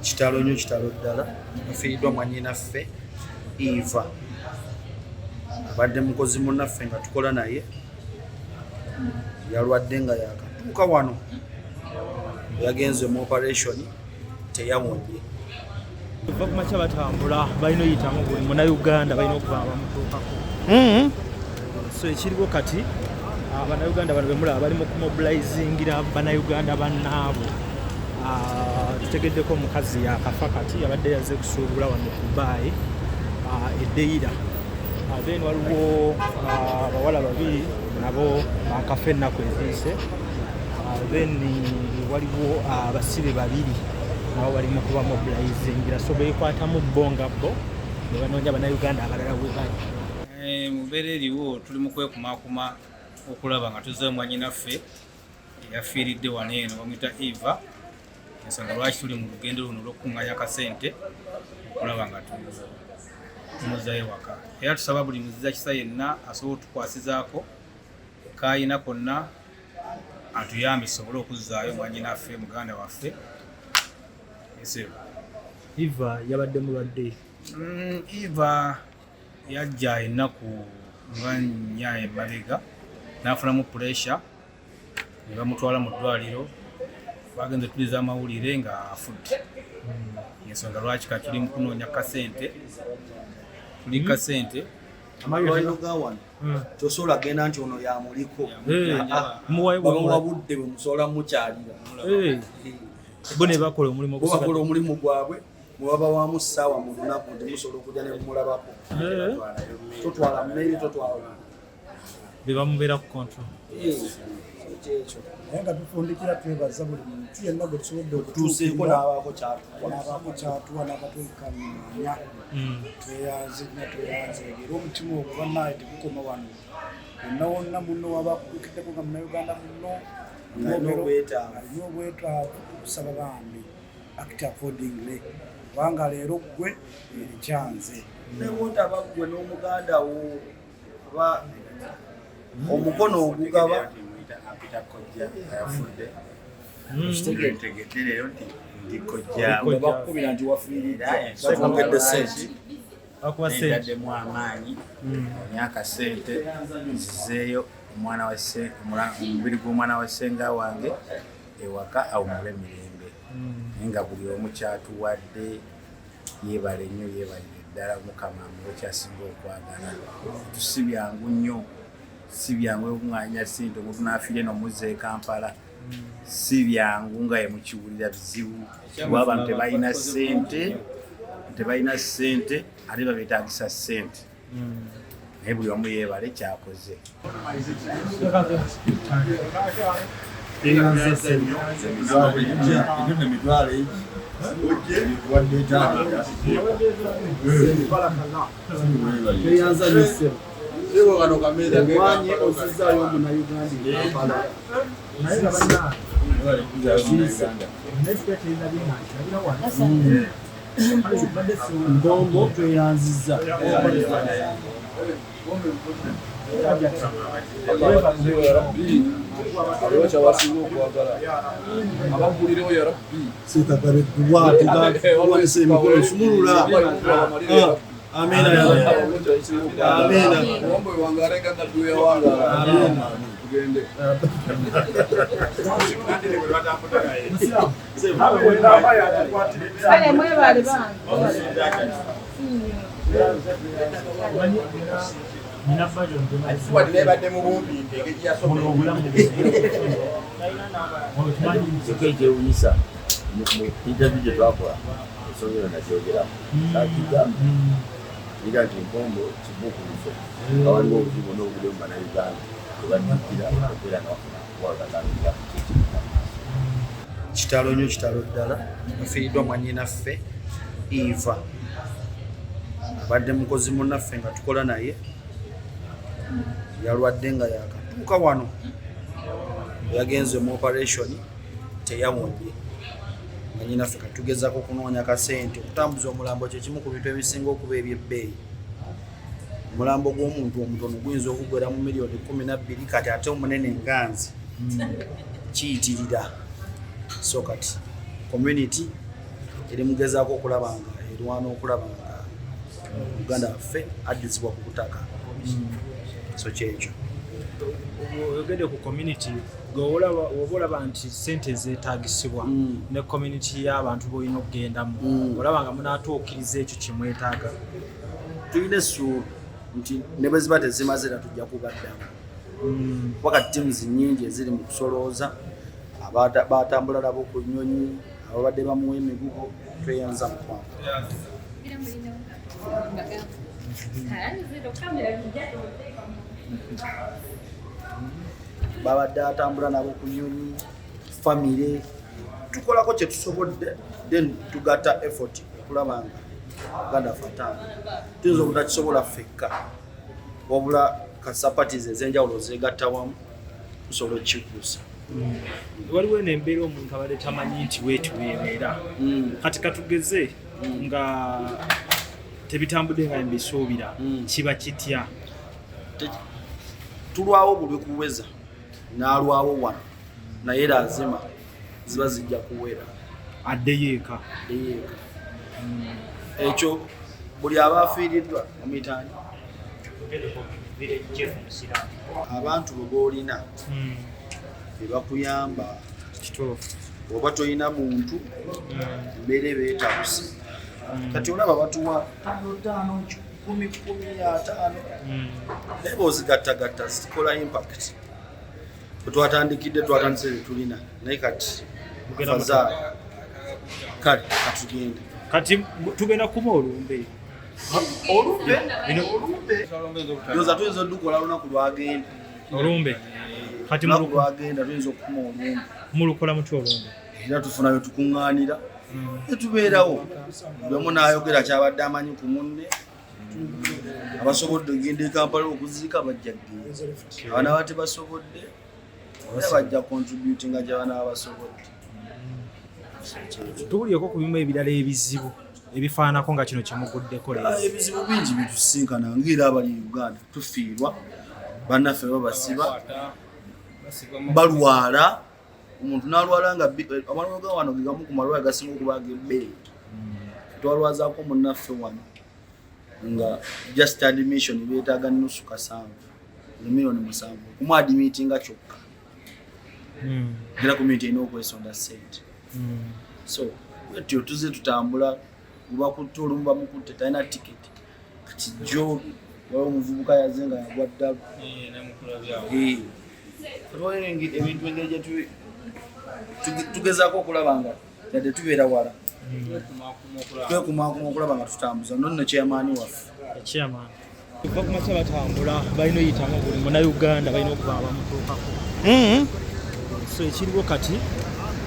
Kitalo nnyo kitalo ddala afiiriddwa mwannyinaffe Eva abadde mukozi munnaffe nga tukola naye yalwadde nga yakatuuka wano yagenze mu operation teyawonye bava ku makya batambula balina oyitamu buli munnayuganda balina okuba bamutuukako so ekiriwo kati bannayuganda bano bemulaba bali mu kumobilizingira bannayuganda bannaabo tutegeddeko omukazi yakafa kati yabadde yaze kusuubula wano Dubai eddeira then waliwo abawala babiri nabo bakafa ennaku eziise then waliwo abasibe babiri nabo bali mu kuba mobilizingira so beekwatamu bo nga bo ne banoonya bannayuganda abalala we bali mu mbeera eriwo tuli mu kwekumakuma okulaba nga tuzze mwannyinaffe eyafiiridde wano eno bamuyita Eva ensonga lwaki tuli mu lugendo luno olw'okukuŋŋaanya akasente okulaba nga tumuzayo waka era tusaba buli muziza kisa yenna asobola otukwasizaako kayina konna atuyambe tusobole okuzzaayo mwannyinaffe muganda waffe esebo. Eva yabadde mulwadde Eva yajja ennaku nga 4 emabega n'afunamu pressure ne bamutwala mu ddwaliro bagenze tuliza amawulire nga afudde ensonga lwaki kati tuli mu kunoonya kasente tuli kasente amalwaliro ga wano tosobola genda nti ono yamuliko muwabudde bwe musobola mukyalira bo ne bakola omulimu gwabwe mwebaba wamu ssaawa mu lunaku nti musobola okujja ne mumulabako totwala mmeri totwala be bamubeera ku control naye nga tutundikira twebaza buli muntu yenna gwe tusobodde okutuuseeko n'abaako kyatuwa n'akatwekamanya tweyanze era omutima ogwo bannaye tegukoma wano wonna wonna munno wabakukiddeko nga munnayuganda munno alina obwetaavu okusaba bambi act accordingly kubanga leero ggwe ekyanze nebwotaba ggwe n'omuganda wo oba omukono ogugaba yafudde tegedde leero nti ndikojjaawe bakukubira nti wafiiridde bavungedde sente nentaddemu amaanyi onyaka sente nzizeeyo omubiri gw'omwana wa ssenga wange ewaka awumule mirembe naye nga buli omu kyatuwadde yeebale nnyo yeebalire ddala mukama muwe kyasinga okwagala si byangu nnyo si byangu okuŋŋaanya sente omuntu n'afiire n'omuzza e Kampala si byangu nga ye mukiwulira bizibu kuba abantu tebalina ssente ate babeetaagisa ssente naye buli omu yeebale kyakoze wanye ozizaayo omunayuganda Kampala naye nga ndongo tweyanziza sitagabeddwa tugawanisa emikono sumulula amina amina ekyewunyisa mu interview gye twakola esomero nakyogeramu akiga era nti empombo kibukulizo nga waliwo obuzibu n'obuli mu bannayuganda tebadukira okubeera nawafuna kuwagaganira kitalo nnyo kitalo ddala afiiriddwa mwannyinaffe Eva abadde mukozi munnaffe nga tukola naye yalwadde nga yakatuuka wano yagenze mu operation teyawonye mwannyinaffe katugezaako okunoonya kasente okutambuza omulambo kyekimu ku bintu ebisinga okuba ebyebbeeyi omulambo gw'omuntu omutono guyinza okugwera mu miliyoni 12 kati ate omunene nganzi kiyitirira so kati community eri mugezaako okulaba nga erwana okulaba nga Uganda waffe addizibwa ku butaka. So kyekyo ogende ku community oba olaba nti sente zeetagisibwa ne community y'abantu boolina okugendamu olaba nga munaatuukiriza ekyo kyemwetaaga. tulina essuubi nti ne bwe ziba tezimaze era tujja kubaddamu. Wakati teams nnyingi eziri mu kusolooza batambula nabo ku Nyonyi ababadde bamuwa emigugo tweyanza mu kwanga. Babadde atambula nabo ku Nyonyi famire tukolako kye tusobodde then tugatta effort okulaba nga Uganda fatanga tuyinza obutakisobola ffekka wabula kasapatiz ez'enjawulo zeegatta wamu tusobola okukikuusa. Waliwo n'embeera omuntu abadde tamanyi nti weetu weebeera kati katugeze nga tebitambudde nga mbisuubira kiba kitya? Tulwawo buli kuweza n'alwawo wano naye lazima ziba zijja kuwera addeyo eka. Ekyo buli aba afiiriddwa omuyitaani abantu bwe boolina be bakuyamba oba toyina muntu mbeere beetabuse kati olaba batuwa 5 10 naye boozigattagatta zikola impact. Twatandikidde twatandise tulina naye kati fazaali kale katugende kati tugenda kuma olumbe yoza tuyinza odukola lunaku lwagenda olumbe kati lwagenda tuyinza okukuma olumbe mulukola mutya olumbe era tufuna bye tukuŋŋaanira etubeerawo bwemu n'ayogera kyabadde amanyi ku munne abasobodde ogenda e Kampala okuziika bajja genda abana ba tebasobodde era bajja contributinga gy'abana babasobodde. tuwulyeko ku bimu ebirala ebizibu ebifaanako nga kino kyemuguddeko leero. Ebizibu bingi bitusinkana ng'era abali Uganda tufiirwa bannaffe babasiba balwala omuntu n'alwala nga amalwaliro ga wano ge gamu ku malwaliro gasinga okuba ag'ebbeeyi. Twalwazaako munnaffe wano nga just admission beetaaga nnusu 7 miliyoni 7 okumuadimitinga kyokka era community erina okwesonda ssente. So etyo tuze tutambula kuba kutta olumu bamukutte talina tiketi kati jjo waliwo omuvubuka yaze nga yagwa ddalu ebintu engeri gye tugezaako okulaba nga yadde tubeera wala twekumaakuma okulaba nga tutambuza nno nno kyamaani waffe ekyamaani kuva ku makya batambula balina oyitamu buli munnayuganda balina okuba abamutuukako. So ekiriwo kati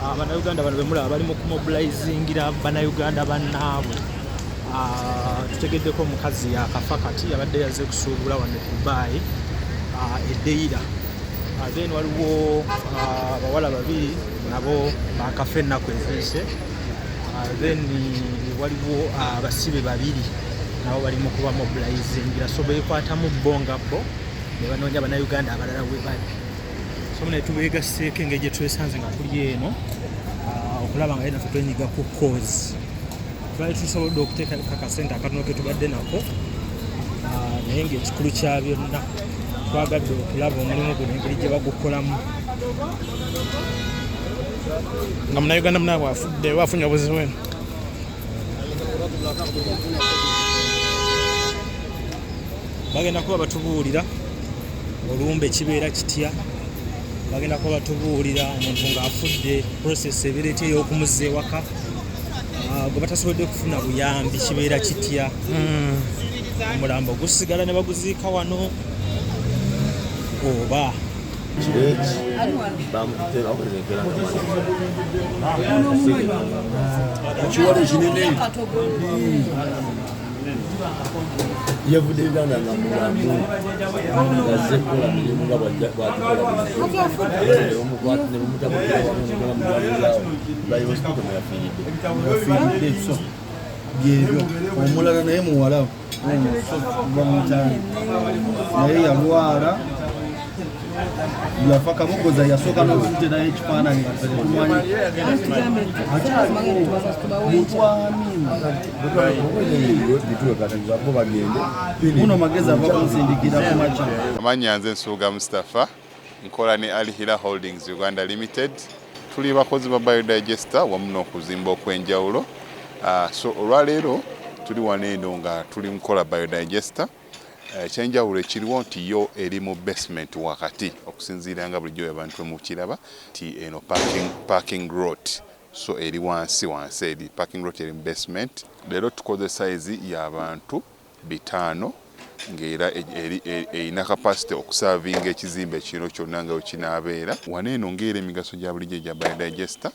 abannayuganda bano bemulaba bali mu kumobilizingira bannayuganda bannaabwe. Tutegeddeko omukazi yakafa kati abadde yaze kusuubula wano e Dubai eddeira. Then waliwo abawala 2 nabo bakafa ennaku eziyise. Then waliwo abasibe 2 nabo bali mu kuba mobilizingira so beekwatamu bo nga bo ne banoonya bannayuganda abalala we bali. So mune tubeegaseeko engeri gye twesanze nga tuli eno okulaba nga yenaffe twenyiga ku cause. Twali tusobodde okuteeka akasente akatono ke tubadde nako naye ng'ekikulu kya byonna twagadde okulaba omulimu guno engeri gye bagukolamu. Nga munnayuganda munaabwe afudde wafunye obuzibu eno. Bagenda kuba batubuulira olumbe kibeera kitya. Bagenda kuba batubuulira omuntu ng'afudde process ebireeta ey'okumuzza ewaka gwe batasobodde kufuna buyambi kibeera kitya. Omulambo gusigala ne baguziika wano oba yafudde Uganda nga mulambo yazze kukola mirimu nga bwagikola so byebyo omulala naye muwala bamutaani naye yalwala yafa kamugoza yasooka n'okuterayo ekifaananyi nga tetumanyi muno magezi ava kunsindikira ku makya. Amannya nze Nsuuga Mustafa, nkola ne Alihira Holdings Uganda Limited. Tuli bakozi ba biodigester wamu n'okuzimba okw'enjawulo. So olwaleero tuli wano eno nga tuli mukola biodigester. Ekyenjawulo ekiriwo nti yo eri mu basement wakati okusinziira nga bulijjo abantu mu kiraba nti eno parking lot. So eri wansi eri parking lot eri mu basement. Leero tukoze size y'abantu 5 ng'era erina capacity okusavinga ekizimbe kino kyonna nga wekinaabeera. Wano eno ng'era emigaso gya bulijjo gya biodigester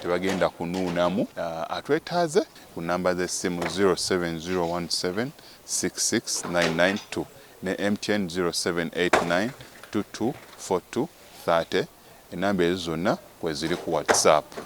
tebagenda kunuunamu. Atwetaaze ku namba z'essimu 07017669992 ne MTN 0789224230. Enamba ezo zonna kweziri ku WhatsApp.